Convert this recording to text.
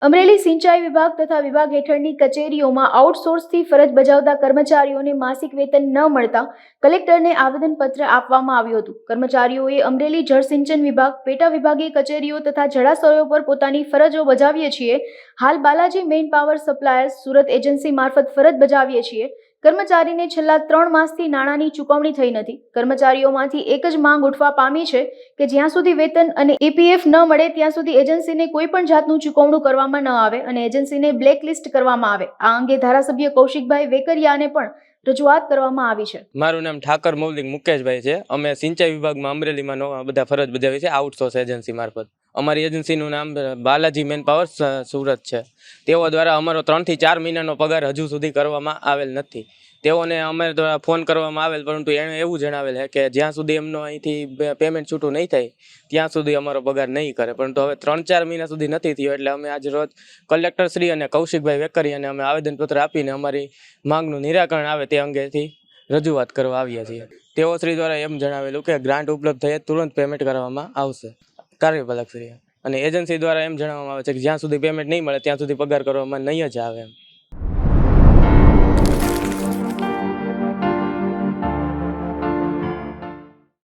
અમરેલી સિંચાઈ વિભાગ તથા વિભાગ હેઠળની કચેરીઓમાં આઉટસોર્સથી ફરજ બજાવતા કર્મચારીઓને માસિક વેતન ન મળતા કલેક્ટરને આવેદનપત્ર આપવામાં આવ્યું હતું. કર્મચારીઓએ અમરેલી જળસિંચન વિભાગ, પેટા વિભાગીય કચેરીઓ તથા જળાશયો પર પોતાની ફરજો બજાવીએ છીએ. હાલ Balaji main power suppliers Surat agency મારફત ફરજ બજાવીએ છીએ. કર્મચારીને છેલ્લા 3 માસથી નાણાંની ચૂકવણી થઈ નથી. કર્મચારીઓમાંથી એક જ માંગ ઉઠવા પામી છે કે જ્યાં સુધી વેતન અને EPF ન મળે ત્યાં સુધી એજન્સીને કોઈ પણ જાતનું ચૂકવણું કરવામાં ન આવે અને એજન્સીને બ્લેકલિસ્ટ કરવામાં આવે. આ અંગે ધારાસભ્ય કૌશિકભાઈ વેકરિયાને પણ રજૂઆત કરવામાં આવી છે. મારું નામ ઠાકર મૌલિક મુકેશભાઈ છે. અમે સિંચાઈ વિભાગમાં અમરેલીમાં બધા ફરજ બજાવીએ છીએ આઉટસોર્સ એજન્સી મારફત. અમારી એજન્સીનું નામ બાલાજી મેન પાવર સુરત છે. તેઓ દ્વારા અમારો 3 થી 4 મહિનાનો પગાર હજુ સુધી કરવામાં આવેલ નથી. તેઓને અમારે દ્વારા ફોન કરવામાં આવેલ, પરંતુ એણે એવું જણાવેલ છે કે જ્યાં સુધી એમનો અહીંથી પેમેન્ટ છૂટું નહીં થાય ત્યાં સુધી અમારો પગાર નહીં કરે. પરંતુ હવે 3-4 મહિના સુધી નથી થયો, એટલે અમે આજ રોજ કલેક્ટર શ્રી અને કૌશિકભાઈ વેકરિયાને અમે આવેદનપત્ર આપીને અમારી માંગનું નિરાકરણ આવે તે અંગેથી રજૂઆત કરવા આવ્યા છીએ. તેઓ શ્રી દ્વારા એમ જણાવેલું કે ગ્રાન્ટ ઉપલબ્ધ થયે તુરંત પેમેન્ટ કરવામાં આવશે. કાર્યપાલક શ્રી અને એજન્સી દ્વારા એમ જણાવવામાં આવે છે કે જ્યાં સુધી પેમેન્ટ નહીં મળે ત્યાં સુધી પગાર કરવામાં નહીં જ આવે એમ.